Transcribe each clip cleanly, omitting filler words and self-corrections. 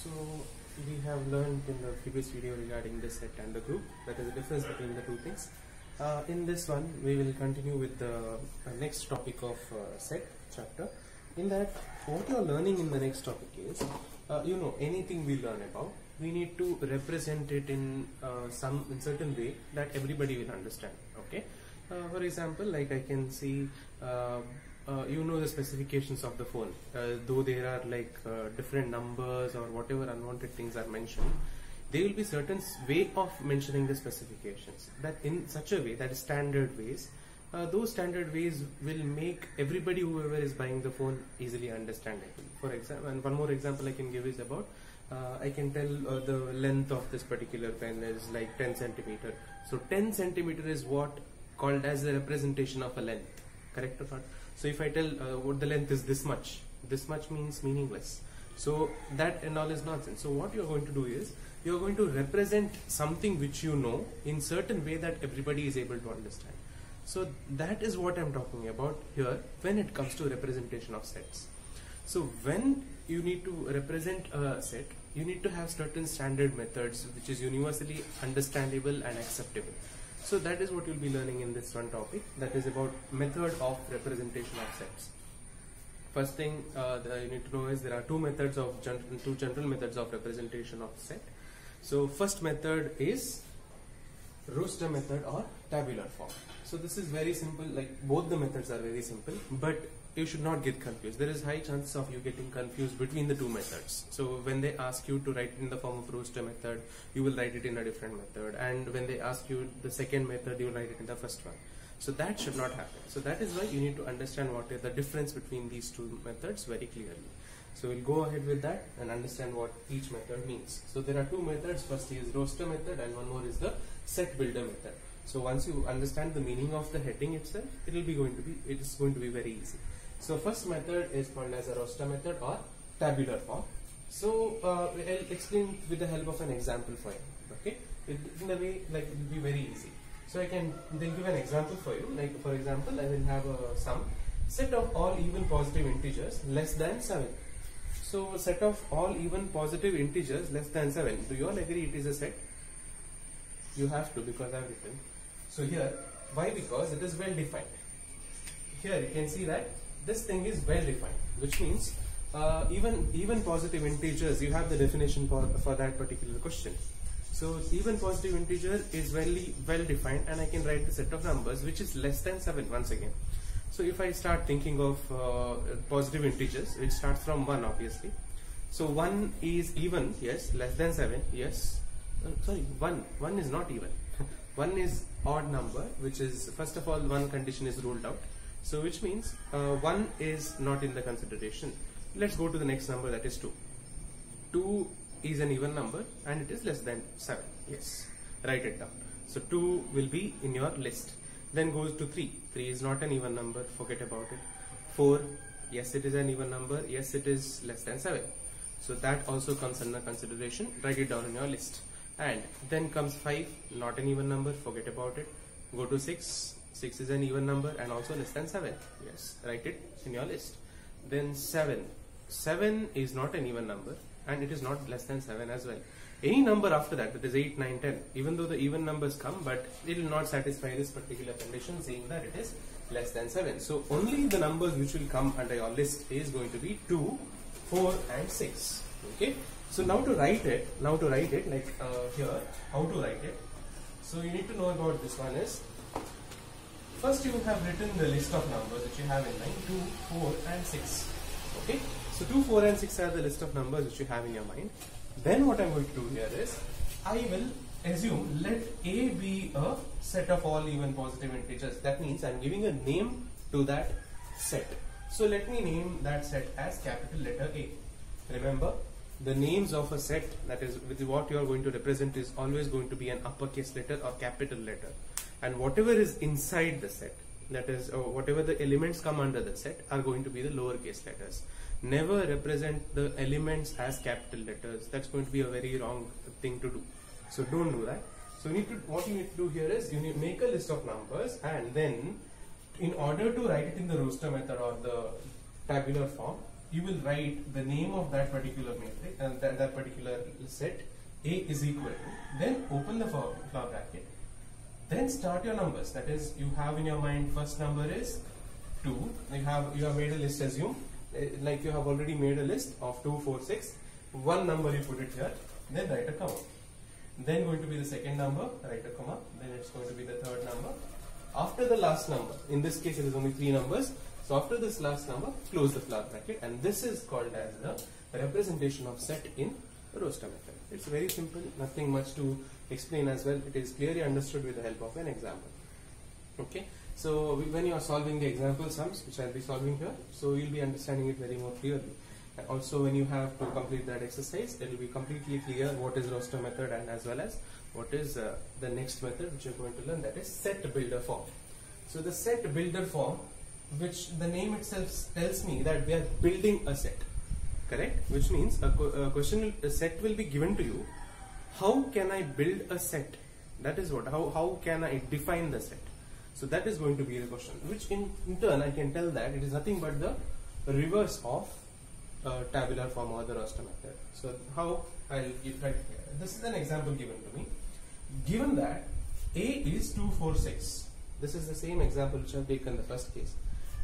So we have learned in the previous video regarding the set and the group, that is the difference between the two things. In this one we will continue with the next topic of set chapter. In that, what you are learning in the next topic is, anything we learn about, we need to represent it in certain way that everybody will understand. Okay. For example, like I can see, the specifications of the phone, though there are like different numbers or whatever unwanted things are mentioned, there will be certain way of mentioning the specifications, that in such a way, that is standard ways. Those standard ways will make everybody, whoever is buying the phone, easily understandable. For example, and one more example I can give is about, I can tell the length of this particular pen is like 10 centimeter. So 10 centimeter is what called as the representation of a length, correct or not? So if I tell what the length is this much means meaningless. So that and all is nonsense. So what you're going to do is, you're going to represent something which you know in certain way that everybody is able to understand. So that is what I'm talking about here when it comes to representation of sets. So when you need to represent a set, you need to have certain standard methods which is universally understandable and acceptable. So that is what you'll be learning in this one topic, that is about method of representation of sets. First thing that you need to know is there are two general methods of representation of set. So first method is roster method or tabular form. So this is very simple, like both the methods are very simple, but you should not get confused. There is high chances of you getting confused between the two methods. So when they ask you to write it in the form of roster method, you will write it in a different method, and when they ask you the second method, you will write it in the first one. So that should not happen. So that is why you need to understand what is the difference between these two methods very clearly. So we'll go ahead with that and understand what each method means. So there are two methods. First is roster method and one more is the set builder method. So once you understand the meaning of the heading itself, it is going to be very easy. So first method is called as a roster method or tabular form. So I'll explain with the help of an example for you. Okay, in a way like it will be very easy. So they'll give an example for you. Like for example, I will have a sum set of all even positive integers less than 7. So set of all even positive integers less than 7. Do you all agree it is a set? You have to, because I have written. So here, why? Because it is well defined. Here you can see that this thing is well defined, which means even positive integers, you have the definition for that particular question. So even positive integer is well defined, and I can write the set of numbers which is less than 7 once again. So if I start thinking of positive integers, which starts from 1 obviously. So 1 is even, yes, less than 7, yes. Sorry, 1 is not even. 1 is odd number, which is, first of all, one condition is ruled out. So which means 1 is not in the consideration. Let's go to the next number, that is 2. 2 is an even number and it is less than 7. Yes, write it down. So 2 will be in your list. Then goes to 3. 3 is not an even number, forget about it. 4, yes, it is an even number, yes, it is less than 7. So that also comes under consideration, write it down in your list. And then comes 5, not an even number, forget about it. Go to 6, 6 is an even number and also less than 7. Yes, write it in your list. Then 7, 7 is not an even number and it is not less than 7 as well. Any number after that, that is 8, 9, 10, even though the even numbers come, but it will not satisfy this particular condition, saying that it is less than 7. So only the numbers which will come under your list is going to be 2, 4 and 6. Okay. So now to write it like here, how to write it. So you need to know about this one is, first you have written the list of numbers which you have in mind, 2, 4 and 6. Okay. So 2, 4 and 6 are the list of numbers which you have in your mind. Then what I'm going to do here is, I will assume let A be a set of all even positive integers. That means I'm giving a name to that set. So let me name that set as capital letter A. Remember, the names of a set, that is with what you are going to represent, is always going to be an uppercase letter or capital letter. And whatever is inside the set, that is whatever the elements come under the set, are going to be the lowercase letters. Never represent the elements as capital letters. That's going to be a very wrong thing to do. So don't do that. So what you need to do here is, you need to make a list of numbers, and then in order to write it in the roster method or the tabular form, you will write the name of that particular matrix and that particular set. A is equal to, then open the flower bracket, then start your numbers. That is, you have in your mind first number is 2. You have made a list, assume like you have already made a list of 2, 4, 6. One number you put it here, then write a comma. Then going to be the second number, write a comma. Then it's going to be the third number. After the last number, in this case it is only 3 numbers. So after this last number, close the flower bracket, and this is called as the representation of set in roster method. It's very simple, nothing much to explain as well. It is clearly understood with the help of an example. Okay, so when you are solving the example sums, which I'll be solving here, so you'll be understanding it very more clearly. And also when you have to complete that exercise, it will be completely clear what is roster method and as well as what is the next method which you're going to learn, that is set builder form. So the set builder form, which the name itself tells me that we are building a set, correct? Which means a set will be given to you. How can I build a set? That is what, how can I define the set? So that is going to be the question, which in turn I can tell that it is nothing but the reverse of tabular form or the roster method. So how I'll give right here. This is an example given to me. Given that A is 2, 4, 6. This is the same example which I have taken in the first case.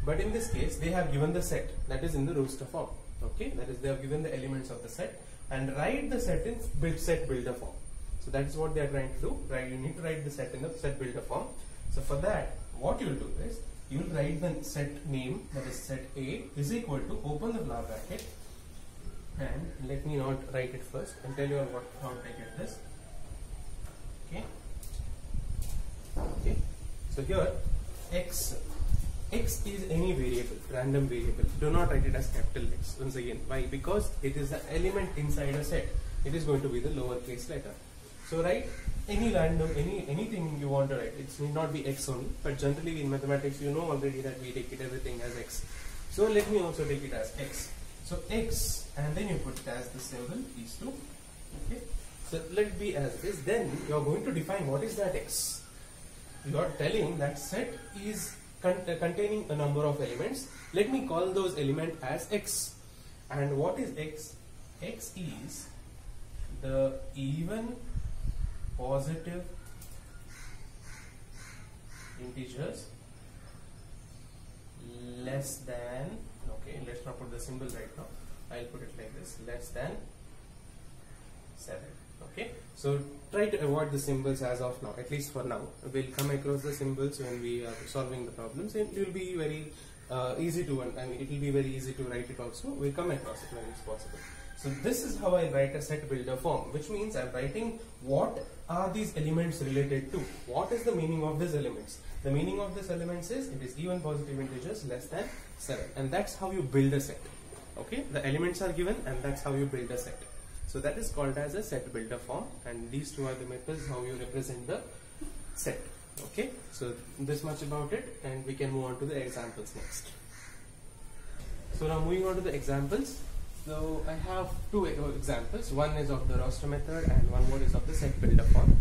But in this case, they have given the set, that is in the roster form. Okay, that is they have given the elements of the set and write the set in set builder form. So that is what they are trying to do. Right, you need to write the set in the set builder form. So for that, what you will do is you will write the set name, that is set A is equal to, open the flower bracket, and let me not write it first and tell you how to get this. Okay. Okay. So here x is any variable, random variable. Do not write it as capital X. Once again, why? Because it is an element inside a set. It is going to be the lowercase letter. So write any random, anything you want to write. It need not be X only, but generally in mathematics you know already that we take it everything as X. So let me also take it as X. So X, and then you put it as the symbol, these two. Okay. So let it be as it is. Then you are going to define what is that X. You are telling that set is containing a number of elements. Let me call those elements as X. And what is X? X is the even positive integers less than, okay, let's not put the symbol right now, I'll put it like this, less than 7. Okay, so try to avoid the symbols as of now, at least for now. We'll come across the symbols when we are solving the problems, and it will be very easy to, it will be very easy to write it also. We'll come across it when it's possible. So this is how I write a set builder form, which means I'm writing what are these elements related to. What is the meaning of these elements? The meaning of these elements is it is even positive integers less than 7, and that's how you build a set. Okay, the elements are given and that's how you build a set. So that is called as a set builder form, and these two are the methods how you represent the set. Okay, so this much about it, and we can move on to the examples next. So now moving on to the examples. So I have two examples. One is of the roster method and one more is of the set builder form.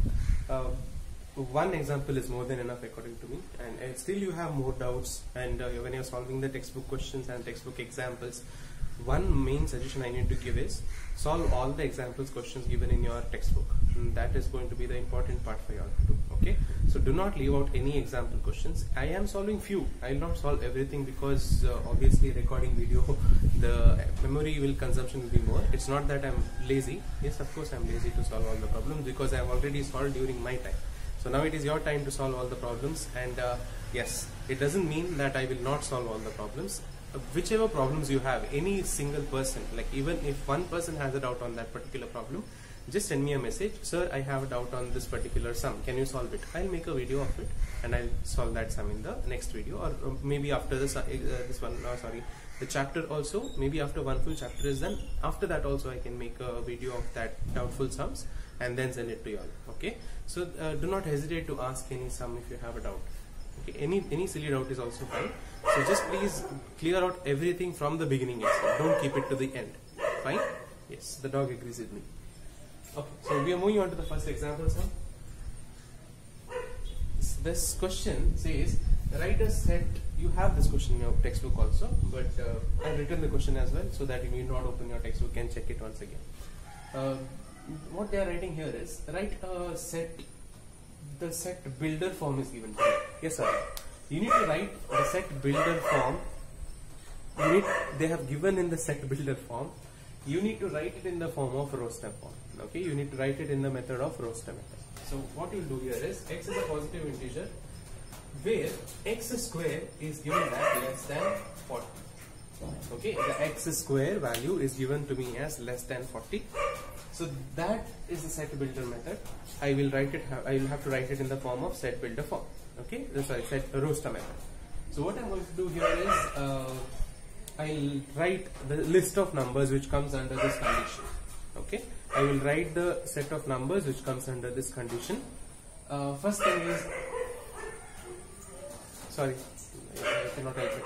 One example is more than enough according to me, and still you have more doubts, and when you're solving the textbook questions and textbook examples, one main suggestion I need to give is solve all the examples questions given in your textbook. And that is going to be the important part for you all to do. Okay, so do not leave out any example questions. I am solving few. I will not solve everything because obviously recording video, the memory consumption will be more. It's not that I'm lazy. Yes, of course I'm lazy to solve all the problems because I have already solved during my time. So now it is your time to solve all the problems, and yes, it doesn't mean that I will not solve all the problems. Whichever problems you have, any single person, like even if one person has a doubt on that particular problem, just send me a message, sir, I have a doubt on this particular sum, can you solve it? I'll make a video of it and I'll solve that sum in the next video, or maybe after this the chapter also, maybe after one full chapter is done, after that also I can make a video of that doubtful sums and then send it to you all. Okay, so do not hesitate to ask any sum if you have a doubt. Okay, any silly doubt is also fine. So just please clear out everything from the beginning itself. Don't keep it to the end. Fine? Yes, the dog agrees with me. Okay, so we are moving on to the first example, sir. This question says write a set. You have this question in your textbook also, but I've written the question as well so that you need not open your textbook and check it once again. What they are writing here is write a set. The set builder form is given to you. Yes, sir. You need to write the set builder form. They have given in the set builder form. You need to write it in the form of roster form. Okay, you need to write it in the method of roster method. So what you will do here is x is a positive integer where x square is given as less than 40. Okay, the x square value is given to me as less than 40. So that is the set builder method. I will have to write it in the form of set builder form. Okay, sorry, set roster method. So what I'm going to do here is I'll write the list of numbers which comes under this condition. Okay, I will write the set of numbers which comes under this condition. First thing is, sorry, I cannot help it.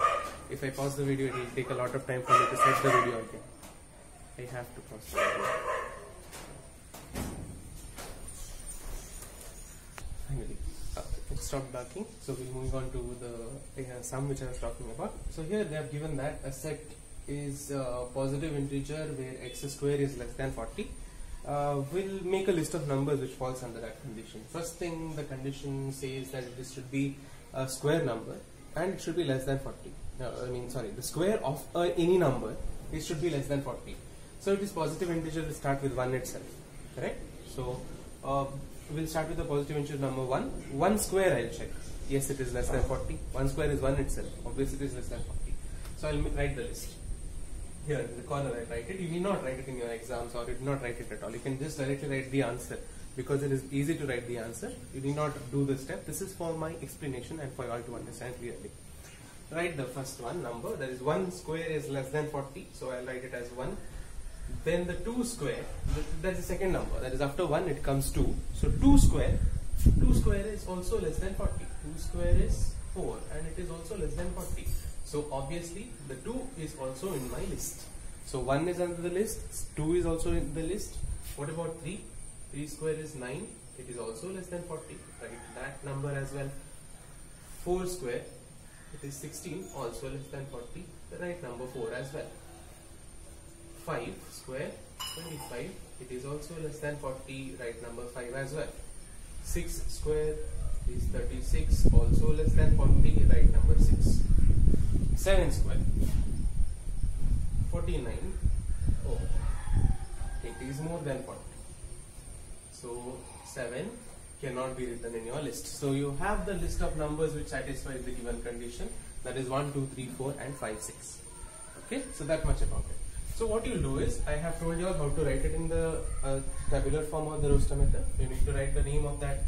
If I pause the video, it will take a lot of time for me to set the video again. I have to pause the video. Finally, it stopped barking. So we'll move on to the sum which I was talking about. So here they have given that a set is a positive integer where x square is less than 40. We'll make a list of numbers which falls under that condition. First thing, the condition says that this should be a square number and it should be less than 40. The square of any number, it should be less than 40. So it is positive integer, will start with 1 itself, correct? So we'll start with the positive integer number 1. 1 square I'll check. Yes, it is less than 40. 1 square is 1 itself. Obviously it is less than 40. So I'll write the list. Here in the corner I write it. You need not write it in your exams, or you do not write it at all. You can just directly write the answer because it is easy to write the answer. You need not do this step. This is for my explanation and for you all to understand clearly. Write the first one number, that is 1 square is less than 40. So I'll write it as 1. Then the 2 square, that's the second number. That is after 1 it comes 2. So 2 square is also less than 40. 2 square is 4 and it is also less than 40. So obviously the 2 is also in my list. So 1 is under the list, 2 is also in the list. What about 3? 3 square is 9. It is also less than 40. Write that number as well. 4 square, it is 16, also less than 40. Write number 4 as well. 5 square, 25. It is also less than 40. Write number 5 as well. 6 square is 36, also less than 40. Write number 6. 7 square, 49. Oh, it is more than 40. So 7 cannot be written in your list. So you have the list of numbers which satisfy the given condition. That is 1, 2, 3, 4 and 5, 6. Okay, so that much about it. So what you'll do is, I have told you all how to write it in the tabular form or the roster method. You need to write the name of that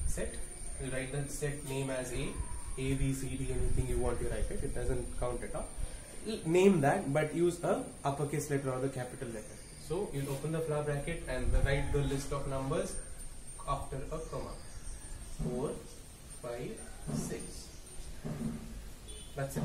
set. You write the set name as A, B, C, D, anything you want to write it. It doesn't count at all. Name that, but use a uppercase letter or the capital letter. So you'll open the flower bracket and write the list of numbers after a comma. 4, 5, 6. That's it.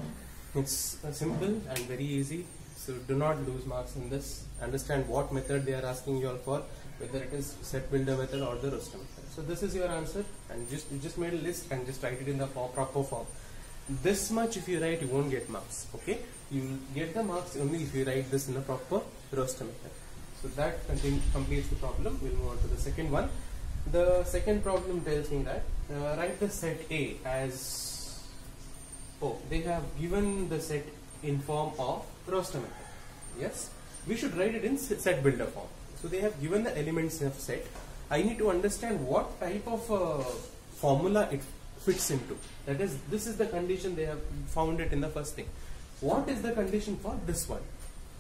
It's simple and very easy. So do not lose marks in this. Understand what method they are asking you all for, whether it is set builder method or the roster method. So this is your answer, and you just made a list and just write it in the proper form. This much if you write, you won't get marks. Okay, you will get the marks only if you write this in a proper roster method. So that completes the problem. We'll move on to the second one. The second problem tells me that write the set A as, they have given the set in form of roster method. Yes, we should write it in set builder form. So they have given the elements of set. I need to understand what type of formula it fits into. That is, this is the condition they have found it in the first thing. What is the condition for this one?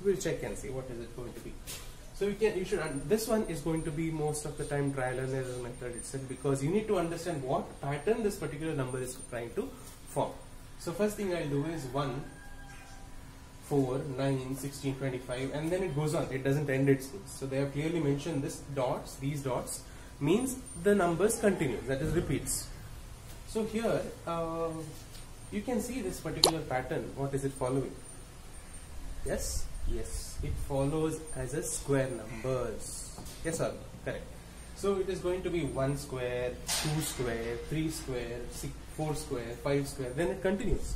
We'll check and see what is it going to be. So this one is going to be most of the time trial and error method itself, because you need to understand what pattern this particular number is trying to form. So first thing I'll do is 1, 4, 9, 16, 25, and then it goes on. It doesn't end its means. So they have clearly mentioned these dots means the numbers continue, that is repeats. So here you can see this particular pattern. What is it following? Yes, it follows as a square numbers. Yes or no? Correct. So it is going to be 1 square, 2 square, 3 square, 4 square, 5 square, then it continues.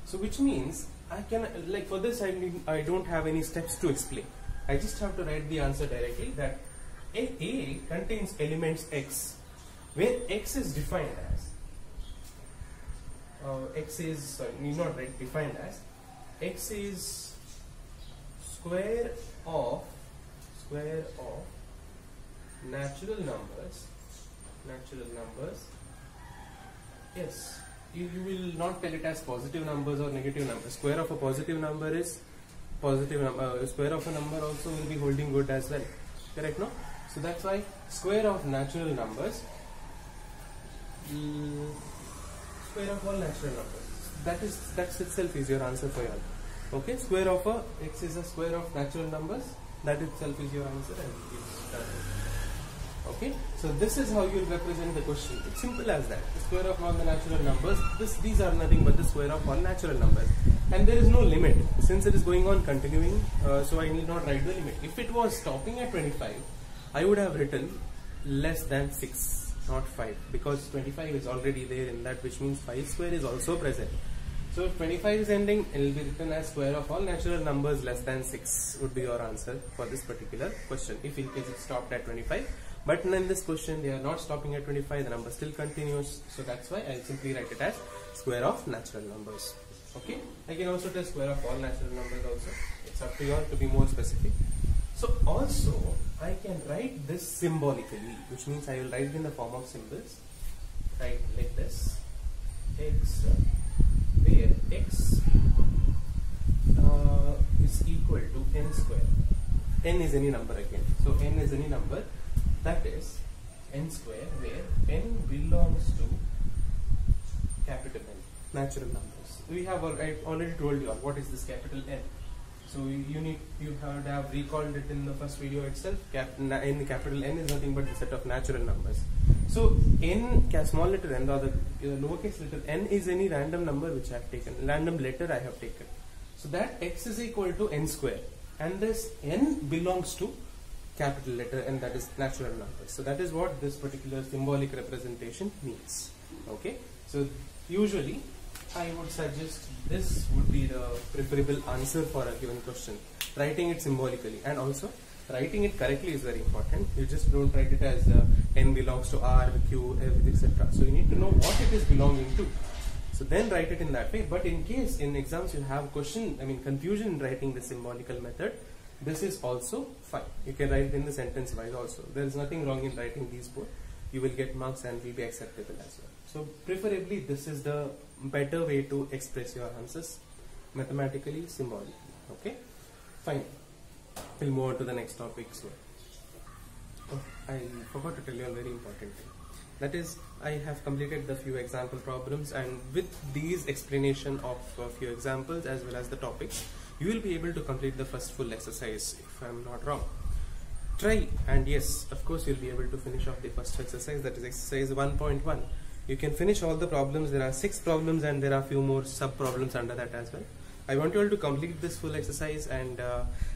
So which means I can, like for this I don't have any steps to explain. I just have to write the answer directly that A contains elements x, where x is defined as need not write defined as, x is square of natural numbers. Yes, you will not tell it as positive numbers or negative numbers. Square of a positive number is positive number. Square of a number also will be holding good as well. Correct, no? So that's why square of natural numbers, square of all natural numbers. That itself is your answer for all. Okay, square of a x is a square of natural numbers. That itself is your answer, and it's done. Okay, so this is how you represent the question. It's simple as that. The square of all the natural numbers. These are nothing but the square of all natural numbers, and there is no limit since it is going on continuing. So I need not write the limit. If it was stopping at 25, I would have written less than 6, not 5, because 25 is already there in that, which means 5 square is also present. So if 25 is ending, it will be written as square of all natural numbers less than 6 would be your answer for this particular question, if in case it stopped at 25. But in this question they are not stopping at 25, the number still continues, so that's why I simply write it as square of natural numbers. Okay, I can also tell square of all natural numbers also. It's up to you all to be more specific. So also I can write this symbolically, which means I will write it in the form of symbols. Write like this, x, where x is equal to n square. N is any number again. So n is any number, that is n square, where n belongs to capital N, natural numbers. We have already told you all what is this capital N. So you have recalled it in the first video itself. Capital N is nothing but the set of natural numbers. So n, small letter n, or the lowercase letter n, is any random number which I have taken, random letter I have taken. So that x is equal to n square, and this n belongs to capital letter n, that is natural numbers. So that is what this particular symbolic representation means. Okay, so usually I would suggest this would be the preferable answer for a given question. Writing it symbolically, and also writing it correctly is very important. You just don't write it as n belongs to R, Q, F, etc. So you need to know what it is belonging to. So then write it in that way. But in case in exams you have confusion in writing the symbolical method, this is also fine. You can write it in the sentence wise also. There is nothing wrong in writing these both. You will get marks and will be acceptable as well. So preferably this is the better way to express your answers, mathematically, symbolically. Okay, fine. We'll move on to the next topic. So, I forgot to tell you a very important thing. That is, I have completed the few example problems, and with these explanation of a few examples as well as the topics, you will be able to complete the first full exercise, if I am not wrong. Try, and yes, of course you'll be able to finish off the first exercise, that is exercise 1.1. You can finish all the problems. There are 6 problems and there are few more sub problems under that as well. I want you all to complete this full exercise and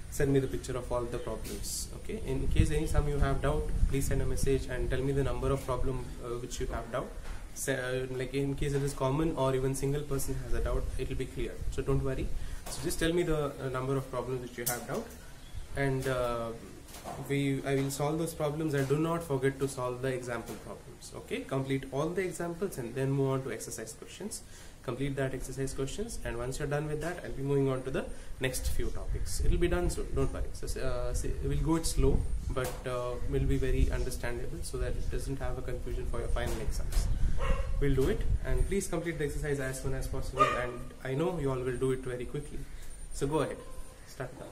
send me the picture of all the problems. Okay, in case any sum you have doubt, please send a message and tell me the number of problem which you have doubt. So, like in case it is common or even single person has a doubt, it will be clear, so don't worry. So just tell me the number of problems which you have doubt, and I will solve those problems, and do not forget to solve the example problems. Okay, complete all the examples and then move on to exercise questions. Complete that exercise questions, and once you're done with that, I'll be moving on to the next few topics. It will be done soon, don't worry. So we'll go it slow, but will be very understandable so that it doesn't have a confusion for your final exams. We'll do it, and please complete the exercise as soon as possible, and I know you all will do it very quickly. So go ahead, start now.